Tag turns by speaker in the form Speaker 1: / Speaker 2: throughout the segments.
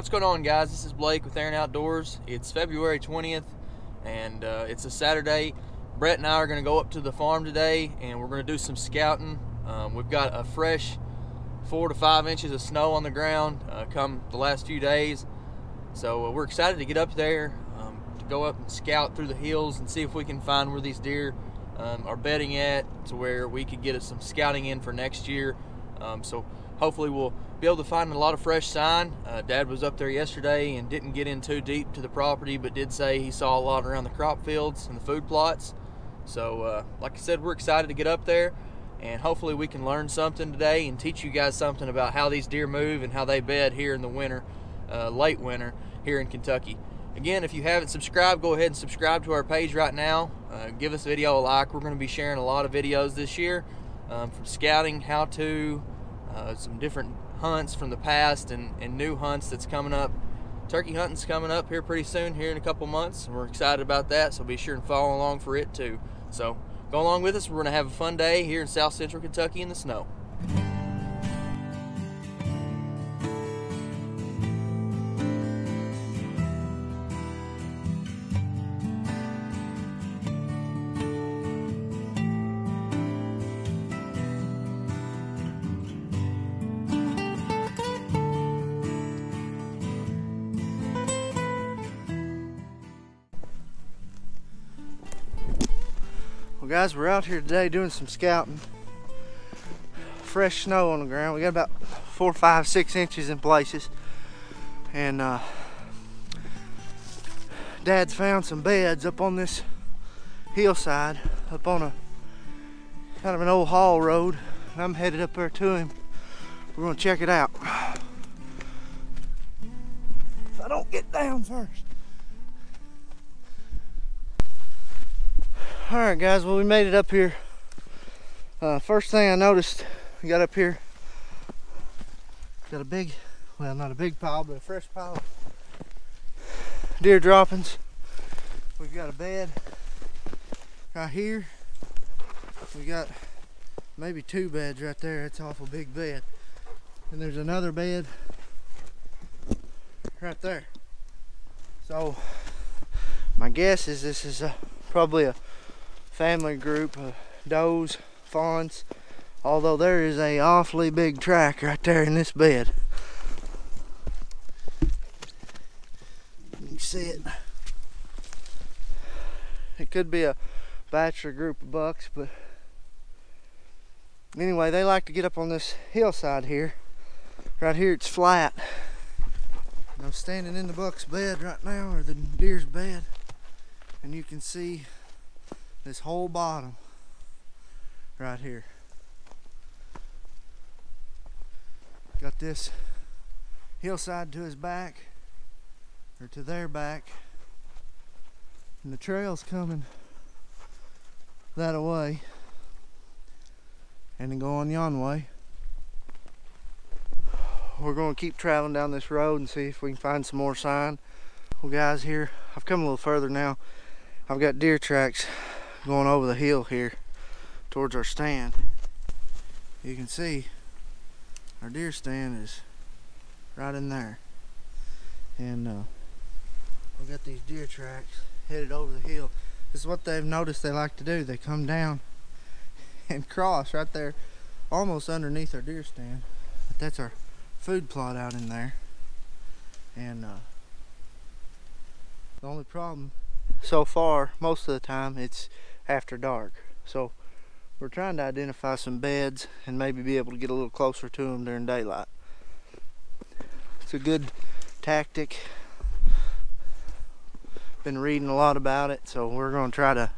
Speaker 1: What's going on, guys? This is Blake with Aaron Outdoors. It's February 20th and it's a Saturday. Brett and I are going to go up to the farm today and we're going to do some scouting. We've got a fresh 4 to 5 inches of snow on the ground come the last few days, so we're excited to get up there to go up and scout through the hills and see if we can find where these deer are bedding at, to where we could get us some scouting in for next year. So hopefully we'll be able to find a lot of fresh sign. Dad was up there yesterday and didn't get in too deep to the property, but did say he saw a lot around the crop fields and the food plots. So like I said, we're excited to get up there and hopefully we can learn something today and teach you guys something about how these deer move and how they bed here in the winter, late winter here in Kentucky. Again, if you haven't subscribed, go ahead and subscribe to our page right now. Give this video a like. We're going to be sharing a lot of videos this year, from scouting, how to, some different hunts from the past and new hunts that's coming up. Turkey hunting's coming up here pretty soon, here in a couple months, and we're excited about that, so be sure and follow along for it too. So go along with us. We're going to have a fun day here in South Central Kentucky in the snow. Well, guys, we're out here today doing some scouting. Fresh snow on the ground. We got about 4, 5, 6 inches in places, and Dad's found some beds up on this hillside, up on a kind of an old haul road, and I'm headed up there to him. We're gonna check it out. If I don't get down first. Alright, guys, well, we made it up here. First thing I noticed, we got up here, got a big, well, not a big pile, but a fresh pile of deer droppings. We've got a bed right here. We got maybe 2 beds right there. It's an awful big bed. And there's another bed right there. So my guess is this is probably a family group of does, fawns, although there is a awfully big track right there in this bed. You can see it. It could be a bachelor group of bucks, but anyway, they like to get up on this hillside here. Right here it's flat. And I'm standing in the buck's bed right now, or the deer's bed, and you can see this whole bottom right here. Got this hillside to his back, or to their back, and the trail's coming that way and then go on yon way. We're going to keep traveling down this road and see if we can find some more sign. Well, guys, here I've come a little further now. I've got deer tracks going over the hill here towards our stand. You can see our deer stand is right in there, and we got these deer tracks headed over the hill. This is what they've noticed they like to do. They come down and cross right there almost underneath our deer stand, but that's our food plot out in there. And the only problem so far, most of the time, it's after dark, so we're trying to identify some beds and maybe be able to get a little closer to them during daylight. It's a good tactic. Been reading a lot about it, so we're going to try to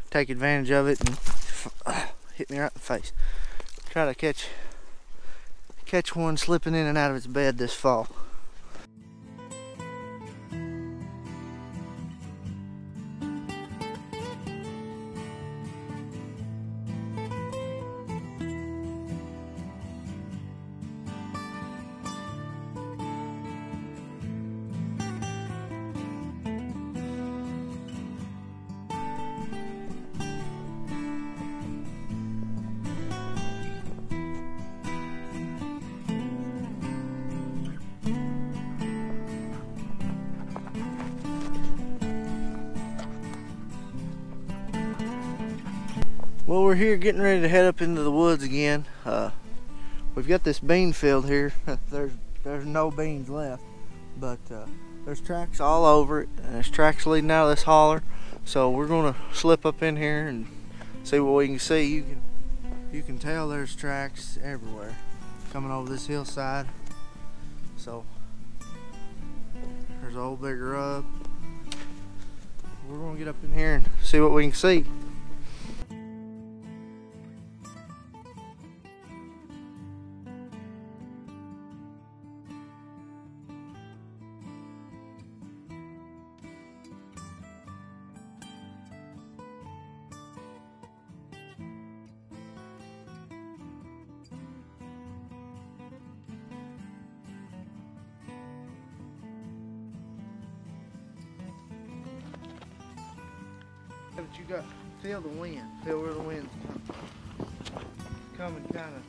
Speaker 1: take advantage of it. And hit me right in the face. Try to catch one slipping in and out of its bed this fall.
Speaker 2: Well, we're here getting ready to head up into the woods again. We've got this bean field here. there's no beans left, but there's tracks all over it, and there's tracks leading out of this holler. So we're gonna slip up in here and see what we can see. You can tell there's tracks everywhere coming over this hillside. So there's an old big rub. We're gonna get up in here and see what we can see. But you got feel the wind. Feel where the wind's coming kind of.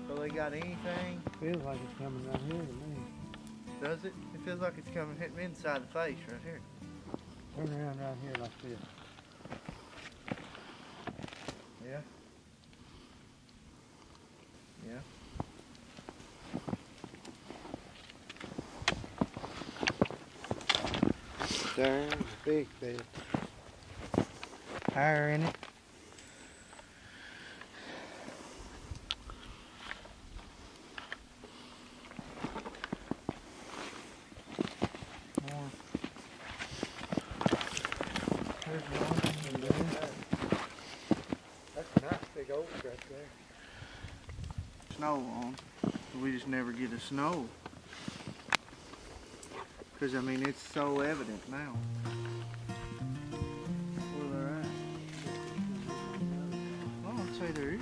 Speaker 2: So they got anything?
Speaker 3: Feels like it's coming right here to me.
Speaker 2: Does it? It feels like it's coming hitting me inside the face right here.
Speaker 3: Turn around right here like this.
Speaker 2: Yeah. Yeah.
Speaker 3: There's a big bed.
Speaker 2: Higher in it. More. There's one.
Speaker 3: That's a nice big oak right there.
Speaker 2: Snow on. We just never get a snow. Because I mean it's so evident now. Where they're at. Well, I'd say there is.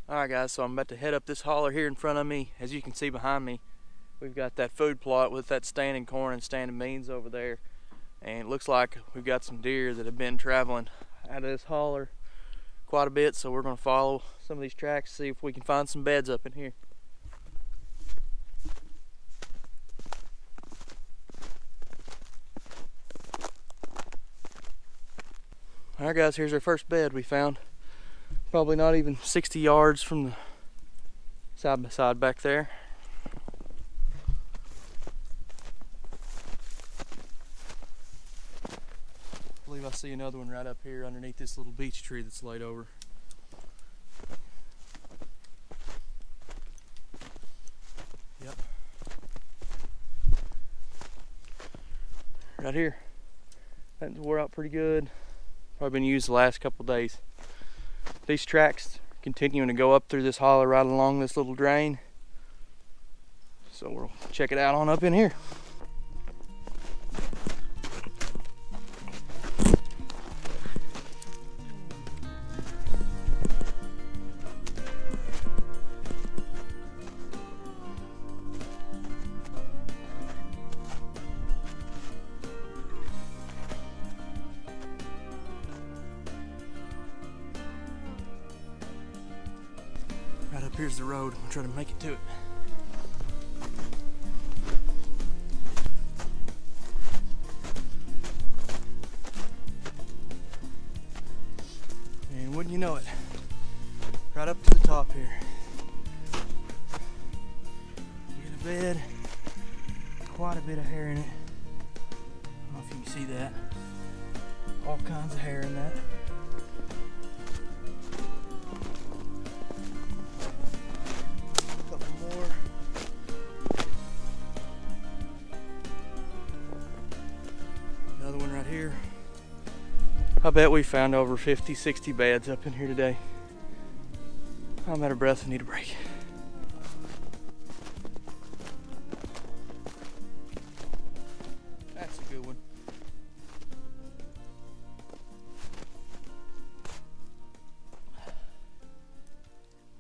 Speaker 1: Alright guys, so I'm about to head up this holler here in front of me. As you can see behind me, we've got that food plot with that standing corn and standing beans over there. And it looks like we've got some deer that have been traveling out of this holler quite a bit, so we're going to follow some of these tracks, see if we can find some beds up in here. Alright guys, here's our first bed we found. Probably not even 60 yards from the side by side back there. I believe I see another one right up here underneath this little beech tree that's laid over. Yep. Right here. That wore out pretty good. Probably been used the last couple days. These tracks continuing to go up through this holler right along this little drain. So we'll check it out on up in here. Right up here's the road. I'm trying to make it to it. And wouldn't you know it, right up to the top here. We got a bed, quite a bit of hair in it. I don't know if you can see that. All kinds of hair in that. Another one right here. I bet we found over 50, 60 beds up in here today. I'm out of breath and need a break. That's a good one.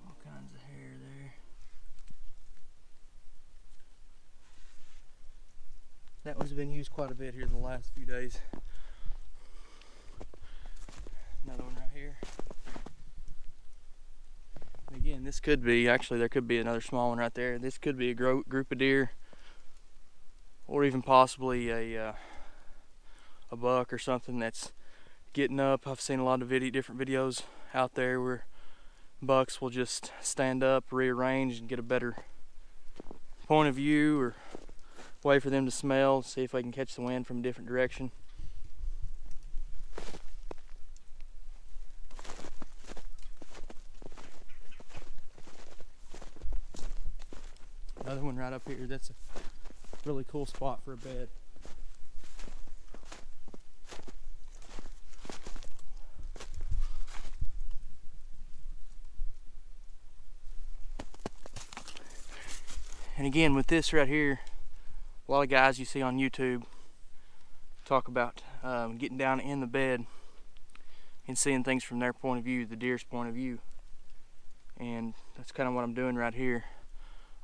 Speaker 1: All kinds of hair there. have been used quite a bit here the last few days. Another one right here. And again, this could be, actually there could be another small one right there. This could be a group of deer, or even possibly a buck or something that's getting up. I've seen a lot of different videos out there where bucks will just stand up, rearrange, and get a better point of view or way for them to smell, see if they can catch the wind from a different direction. Another one right up here. That's a really cool spot for a bed. And again, with this right here, a lot of guys you see on YouTube talk about getting down in the bed and seeing things from their point of view, the deer's point of view. And that's kind of what I'm doing right here.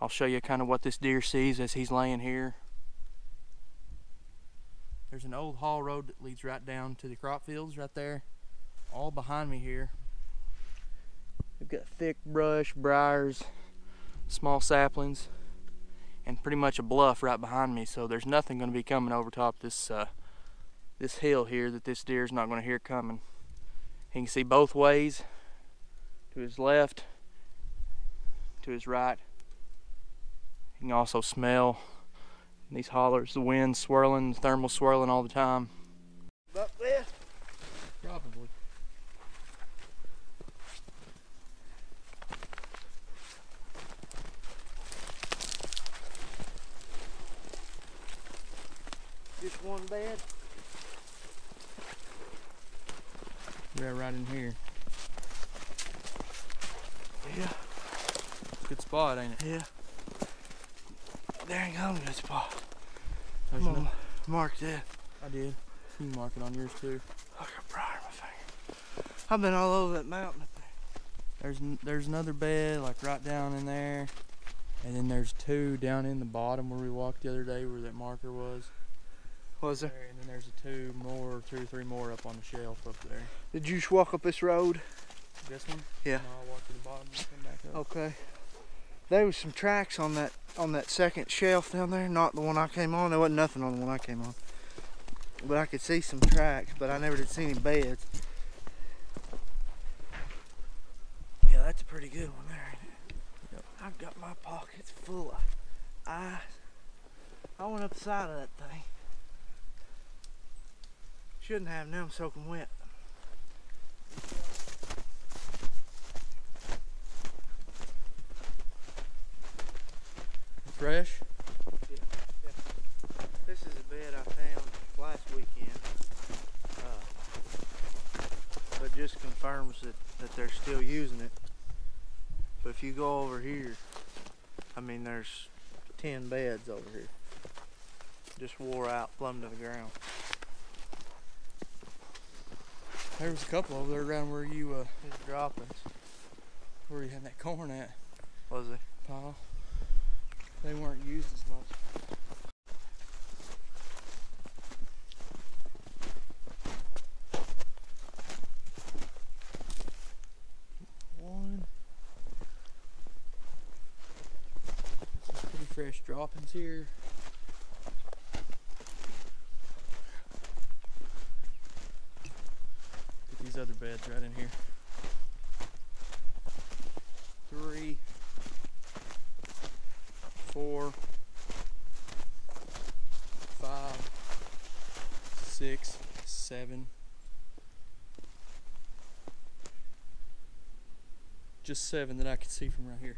Speaker 1: I'll show you kind of what this deer sees as he's laying here. There's an old haul road that leads right down to the crop fields right there. All behind me here, we've got thick brush, briars, small saplings, and pretty much a bluff right behind me, so there's nothing going to be coming over top this this hill here that this deer is not going to hear coming. He can see both ways, to his left, to his right. You can also smell these hollers, the wind swirling, the thermal swirling all the time.
Speaker 2: Up there?
Speaker 1: Probably.
Speaker 2: Just one bed?
Speaker 1: Yeah, right in here.
Speaker 2: Yeah.
Speaker 1: Good spot, ain't it?
Speaker 2: Yeah. There ain't gonna be a good spot.
Speaker 1: There's
Speaker 2: I'm gonna mark that.
Speaker 1: I did. You can mark it on yours too.
Speaker 2: I got briar in my finger. I've been all over that mountain up there.
Speaker 1: There's another bed like right down in there, and then there's two down in the bottom where we walked the other day where that marker was.
Speaker 2: Was there?
Speaker 1: And then there's two or three more up on the shelf up there.
Speaker 2: Did you just walk up this road?
Speaker 1: This one?
Speaker 2: Yeah.
Speaker 1: No, I'll walk to the bottom and come back up.
Speaker 2: Okay. There was some tracks on that second shelf down there, not the one I came on. There wasn't nothing on the one I came on. But I could see some tracks, but I never did see any beds. Yeah, that's a pretty good one there, ain't it? Yep. I've got my pockets full of eyes. I went up the side of that thing. Shouldn't have, now I'm soaking wet.
Speaker 1: Fresh?
Speaker 2: Yeah. This is a bed I found last weekend. But just confirms that they're still using it. But if you go over here, I mean there's 10 beds over here. Just wore out, plumb to the ground.
Speaker 1: There was a couple over there around where you
Speaker 2: These droppings.
Speaker 1: where you had that corn at,
Speaker 2: Was it?
Speaker 1: Paul. They weren't used as much. One. Some pretty fresh droppings here. Get these other beds right in here. 3, 4, 5, 6, 7. Just 7 that I could see from right here.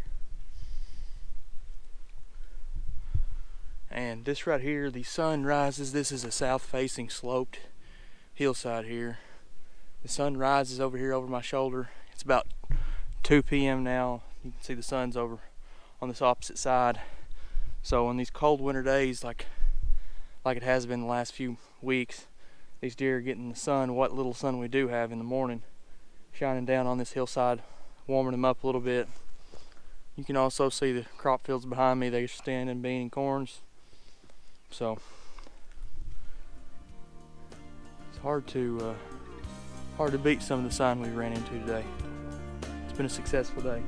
Speaker 1: And this right here, the sun rises. This is a south-facing sloped hillside here. The sun rises over here over my shoulder. It's about 2 p.m. now. You can see the sun's over on this opposite side. So on these cold winter days, like it has been the last few weeks, these deer are getting the sun, what little sun we do have in the morning, shining down on this hillside, warming them up a little bit. You can also see the crop fields behind me. They're standing bean and corns. So It's hard to beat some of the sign we ran into today. It's been a successful day.